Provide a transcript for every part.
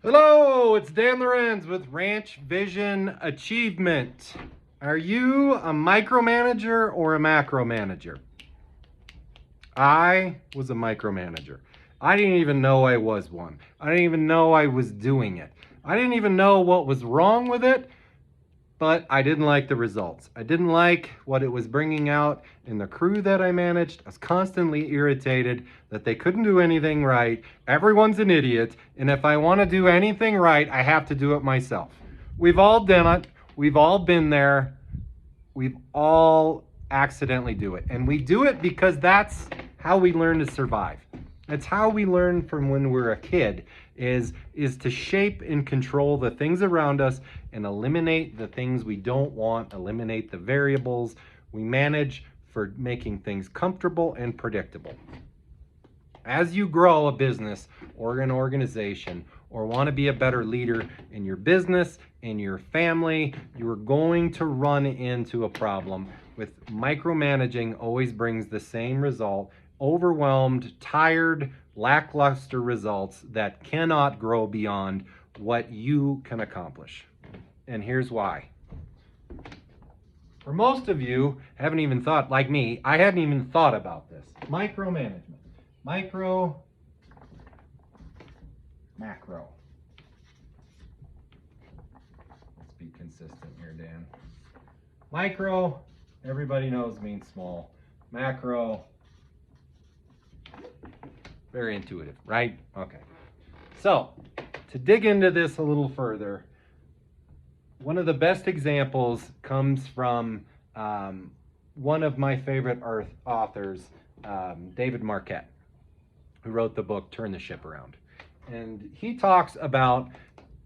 Hello, it's Dan Lorenz with Ranch Vision Achievement. Are you a micromanager or a macro manager? I was a micromanager. I didn't even know I was one. I didn't even know I was doing it. I didn't even know what was wrong with it, but I didn't like the results. I didn't like what it was bringing out in the crew that I managed. I was constantly irritated that they couldn't do anything right. Everyone's an idiot, and if I want to do anything right, I have to do it myself. We've all done it. We've all been there. We've all accidentally do it. And we do it because that's how we learn to survive. It's how we learn from when we're a kid is to shape and control the things around us and eliminate the things we don't want, eliminate the variables. We manage for making things comfortable and predictable. As you grow a business or an organization or want to be a better leader in your business, in your family, you're going to run into a problem with micromanaging. Always brings the same result: overwhelmed, tired, lackluster results that cannot grow beyond what you can accomplish. And here's why. For most of you, haven't even thought, like me, I hadn't even thought about this. Micromanagement. Micro, macro. Let's be consistent here, Dan. Micro, everybody knows, means small. Macro, very intuitive, right? Okay. So, to dig into this a little further, one of the best examples comes from one of my favorite authors, David Marquet, who wrote the book Turn the Ship Around. And he talks about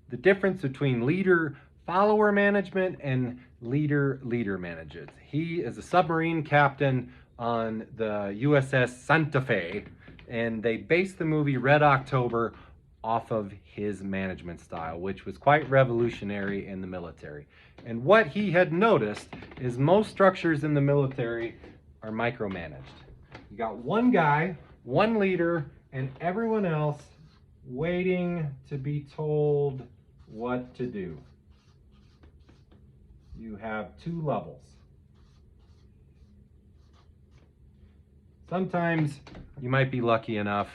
the difference between leader-follower management and leader-leader management. He is a submarine captain on the USS Santa Fe, and they based the movie Red October off of his management style, which was quite revolutionary in the military. And what he had noticed is most structures in the military are micromanaged. You got one guy, one leader, and everyone else waiting to be told what to do. You have two levels. Sometimes you might be lucky enough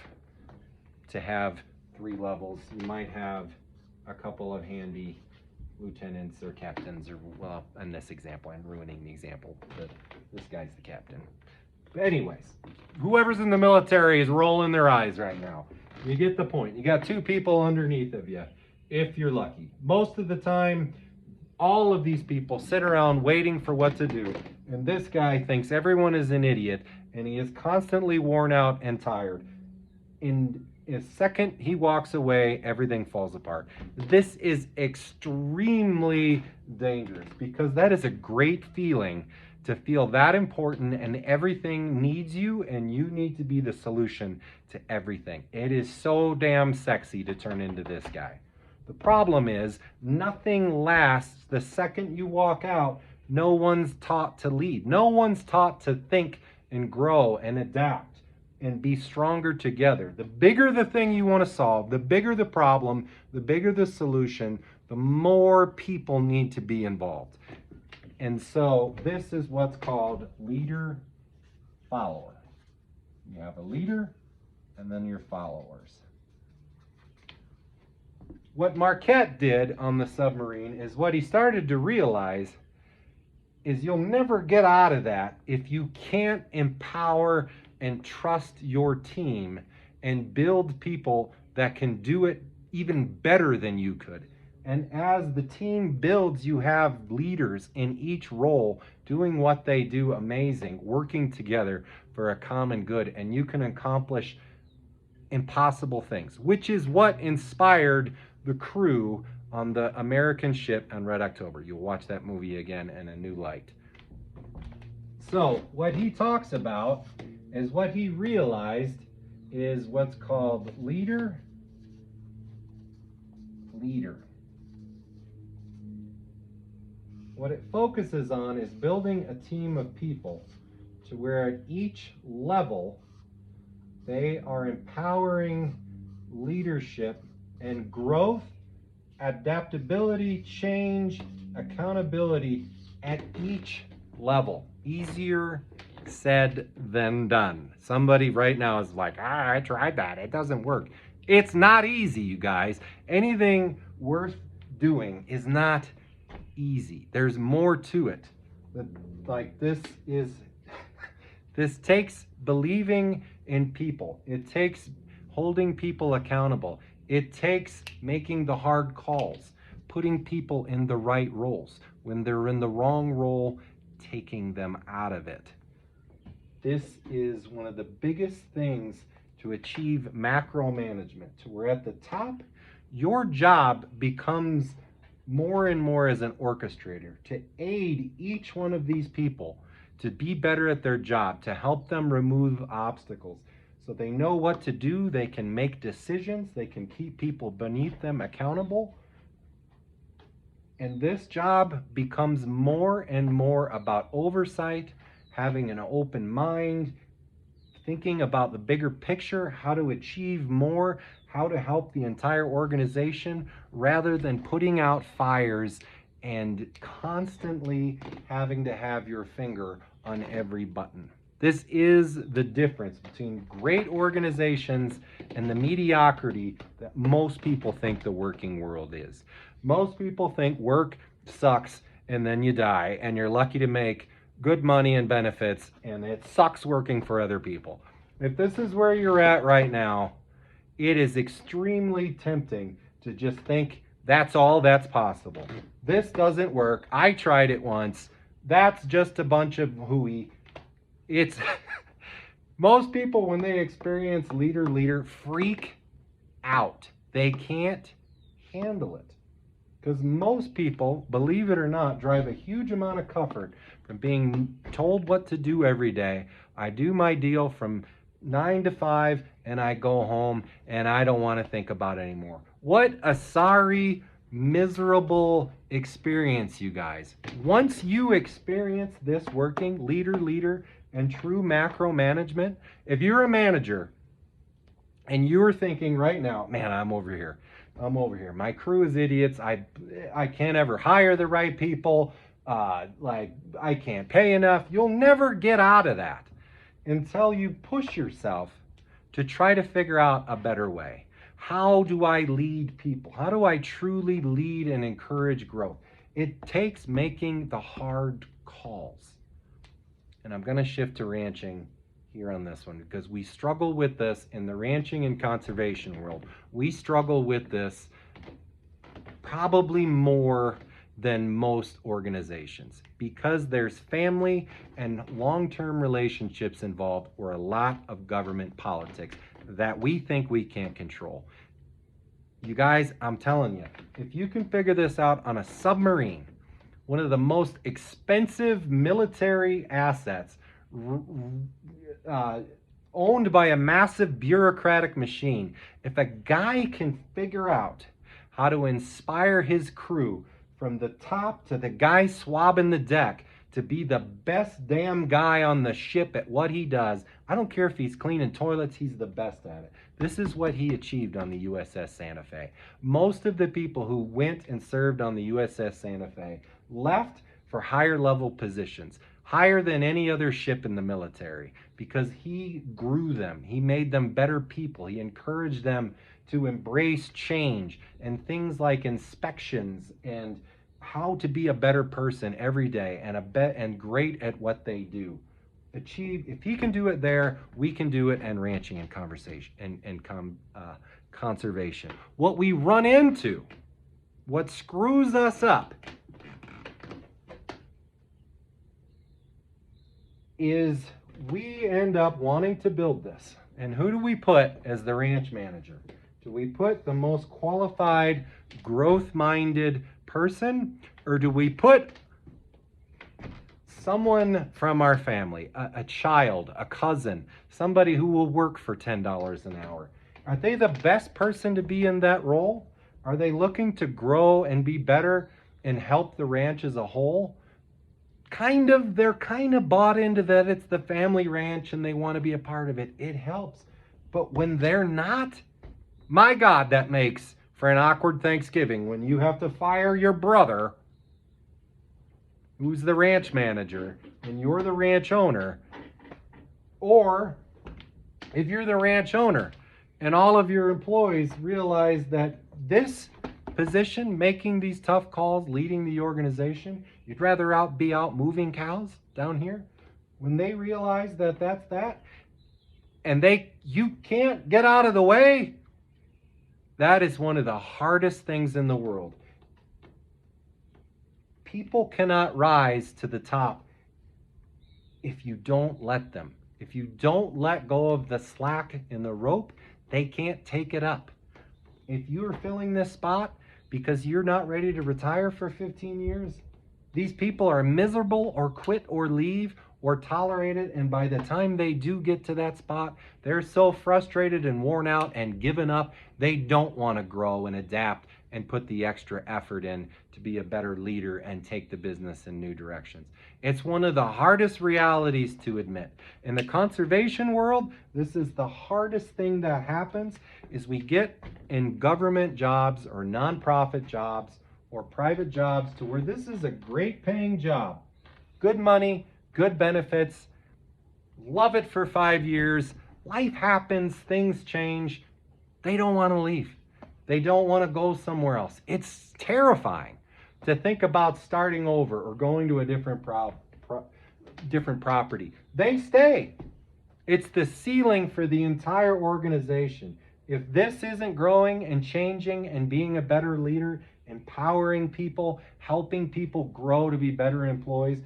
to have 3 levels. You might have a couple of handy lieutenants or captains, or, well, in this example, I'm ruining the example, but this guy's the captain. But anyways, whoever's in the military is rolling their eyes right now. You get the point. You got 2 people underneath of you, if you're lucky. Most of the time, all of these people sit around waiting for what to do, and this guy thinks everyone is an idiot, and he is constantly worn out and tired. In a second he walks away, everything falls apart. This is extremely dangerous, because that is a great feeling, to feel that important and everything needs you and you need to be the solution to everything. It is so damn sexy to turn into this guy. The problem is, nothing lasts. The second you walk out, no one's taught to lead. No one's taught to think and grow and adapt and be stronger together. The bigger the thing you want to solve, the bigger the problem, the bigger the solution, the more people need to be involved. And so this is what's called leader-follower. You have a leader and then your followers. What Marquette did on the submarine is, what he started to realize is, you'll never get out of that if you can't empower and trust your team and build people that can do it even better than you could. And as the team builds, you have leaders in each role doing what they do amazing, working together for a common good, and you can accomplish impossible things, which is what inspired the crew on the American ship on Red October. You'll watch that movie again in a new light. So what he talks about is, what he realized is what's called leader. What it focuses on is building a team of people to where at each level they are empowering leadership and growth adaptability, change, accountability at each level. Easier said than done. Somebody right now is like, I tried that. It doesn't work. It's not easy, you guys. Anything worth doing is not easy. There's more to it. Like this takes believing in people. It takes holding people accountable. It takes making the hard calls, putting people in the right roles. When they're in the wrong role, taking them out of it. This is one of the biggest things to achieve macro management. We're at the top. Your job becomes more and more as an orchestrator to aid each one of these people to be better at their job, to help them remove obstacles. So they know what to do, they can make decisions, they can keep people beneath them accountable. And this job becomes more and more about oversight, having an open mind, thinking about the bigger picture, how to achieve more, how to help the entire organization, rather than putting out fires and constantly having to have your finger on every button. This is the difference between great organizations and the mediocrity that most people think the working world is. Most people think work sucks and then you die and you're lucky to make good money and benefits and it sucks working for other people. If this is where you're at right now, it is extremely tempting to just think that's all that's possible. This doesn't work. I tried it once. That's just a bunch of hooey. It's most people, when they experience leader freak out. They can't handle it. Because most people, believe it or not, drive a huge amount of comfort from being told what to do every day. I do my deal from 9 to 5 and I go home and I don't want to think about it anymore. What a sorry, miserable experience, you guys. Once you experience this working leader and true macro management, if you're a manager and you're thinking right now, man, I'm over here. My crew is idiots. I can't ever hire the right people. Like I can't pay enough. You'll never get out of that until you push yourself to try to figure out a better way. How do I lead people? How do I truly lead and encourage growth? It takes making the hard calls. And I'm going to shift to ranching here on this one because we struggle with this in the ranching and conservation world. We struggle with this probably more than most organizations because there's family and long-term relationships involved or a lot of government politics that we think we can't control. You guys, I'm telling you, if you can figure this out on a submarine, one of the most expensive military assets, owned by a massive bureaucratic machine, if a guy can figure out how to inspire his crew from the top to the guy swabbing the deck to be the best damn guy on the ship at what he does, I don't care if he's cleaning toilets, he's the best at it. This is what he achieved on the USS Santa Fe. Most of the people who went and served on the USS Santa Fe left for higher level positions, higher than any other ship in the military, because he grew them. He made them better people. He encouraged them to embrace change and things like inspections and how to be a better person every day and great at what they do. If he can do it there, we can do it in ranching and conservation. What we run into, what screws us up, is we end up wanting to build this. And who do we put as the ranch manager? Do we put the most qualified, growth-minded person, or do we put someone from our family, a child, a cousin, somebody who will work for $10 an hour? Are they the best person to be in that role? Are they looking to grow and be better and help the ranch as a whole? They're kind of bought into that it's the family ranch and they want to be a part of it. It helps. But when they're not, my God, that makes for an awkward Thanksgiving when you have to fire your brother, who's the ranch manager, and you're the ranch owner, or if you're the ranch owner and all of your employees realize that this position, making these tough calls, leading the organization, you'd rather be out moving cows down here. When they realize that that's that, and you can't get out of the way, that is one of the hardest things in the world. People cannot rise to the top if you don't let them. If you don't let go of the slack in the rope, they can't take it up. If you're filling this spot because you're not ready to retire for 15 years, these people are miserable or quit or leave or tolerate it, and by the time they do get to that spot, they're so frustrated and worn out and given up, they don't want to grow and adapt and put the extra effort in to be a better leader and take the business in new directions. It's one of the hardest realities to admit. In the conservation world, this is the hardest thing that happens, is we get in government jobs or nonprofit jobs or private jobs to where this is a great paying job. Good money, good benefits, love it for 5 years, life happens, things change, they don't want to leave. They don't want to go somewhere else. It's terrifying to think about starting over or going to a different property. They stay. It's the ceiling for the entire organization. If this isn't growing and changing and being a better leader, empowering people, helping people grow to be better employees,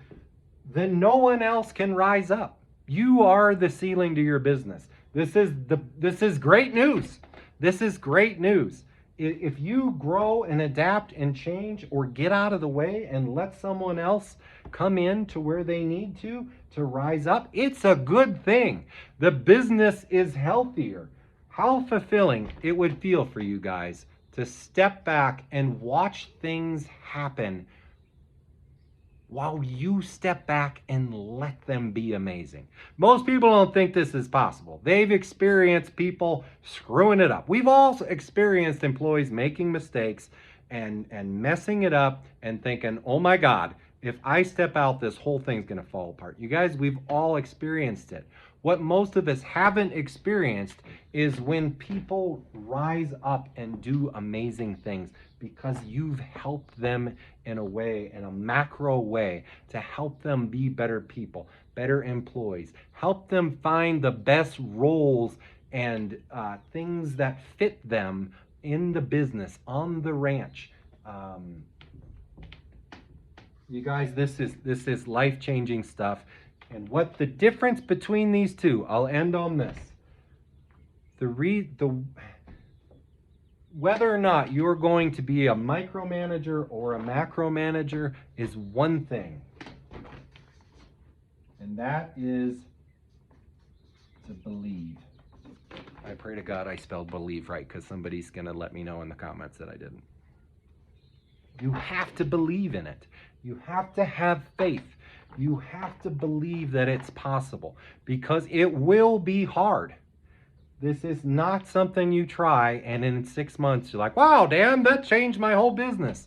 then no one else can rise up. You are the ceiling to your business. This is great news. This is great news. If you grow and adapt and change or get out of the way and let someone else come in to where they need to rise up, it's a good thing. The business is healthier. How fulfilling it would feel for you guys to step back and watch things happen while you step back and let them be amazing. Most people don't think this is possible. They've experienced people screwing it up. We've all experienced employees making mistakes and messing it up and thinking, oh my God, if I step out, this whole thing's gonna fall apart. You guys, we've all experienced it. What most of us haven't experienced is when people rise up and do amazing things because you've helped them in a way, in a macro way, to help them be better people, better employees, help them find the best roles and things that fit them in the business, on the ranch. You guys, this is life-changing stuff. And what the difference between these two, I'll end on this. Whether or not you're going to be a micromanager or a macromanager is one thing. And that is to believe. I pray to God I spelled believe right, because somebody's going to let me know in the comments that I didn't. You have to believe in it. You have to have faith. You have to believe that it's possible, because it will be hard. This is not something you try and in 6 months you're like, wow, Dan, that changed my whole business.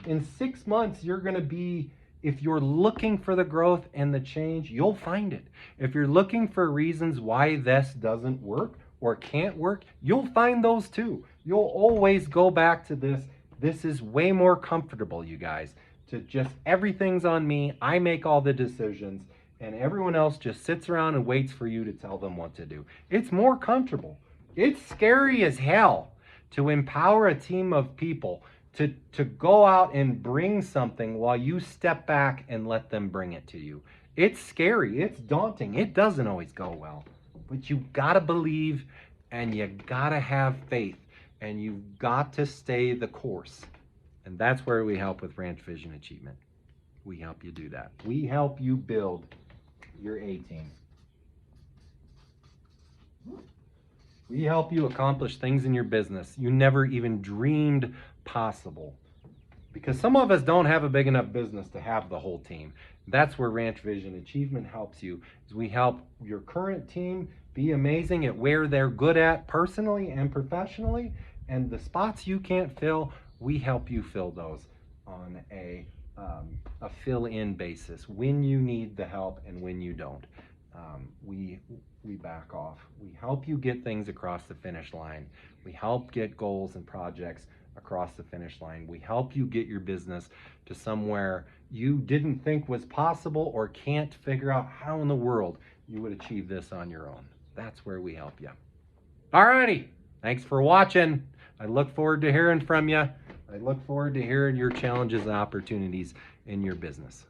In 6 months, you're going to be, if you're looking for the growth and the change, you'll find it. If you're looking for reasons why this doesn't work or can't work, you'll find those too. You'll always go back to this. This is way more comfortable, you guys, to just everything's on me. I make all the decisions. And everyone else just sits around and waits for you to tell them what to do. It's more comfortable. It's scary as hell to empower a team of people to go out and bring something while you step back and let them bring it to you. It's scary. It's daunting. It doesn't always go well. But you gotta believe, and you gotta have faith, and you've got to stay the course. And that's where we help with Ranch Vision Achievement. We help you do that. We help you build your A-team. We help you accomplish things in your business you never even dreamed possible. Because some of us don't have a big enough business to have the whole team. That's where Ranch Vision Achievement helps you. Is we help your current team be amazing at where they're good at personally and professionally, And the spots you can't fill, we help you fill those on a fill-in basis when you need the help and when you don't. We back off. We help you get things across the finish line. We help get goals and projects across the finish line. We help you get your business to somewhere you didn't think was possible or can't figure out how in the world you would achieve this on your own. That's where we help you. Alrighty, thanks for watching. I look forward to hearing from you. I look forward to hearing your challenges and opportunities in your business.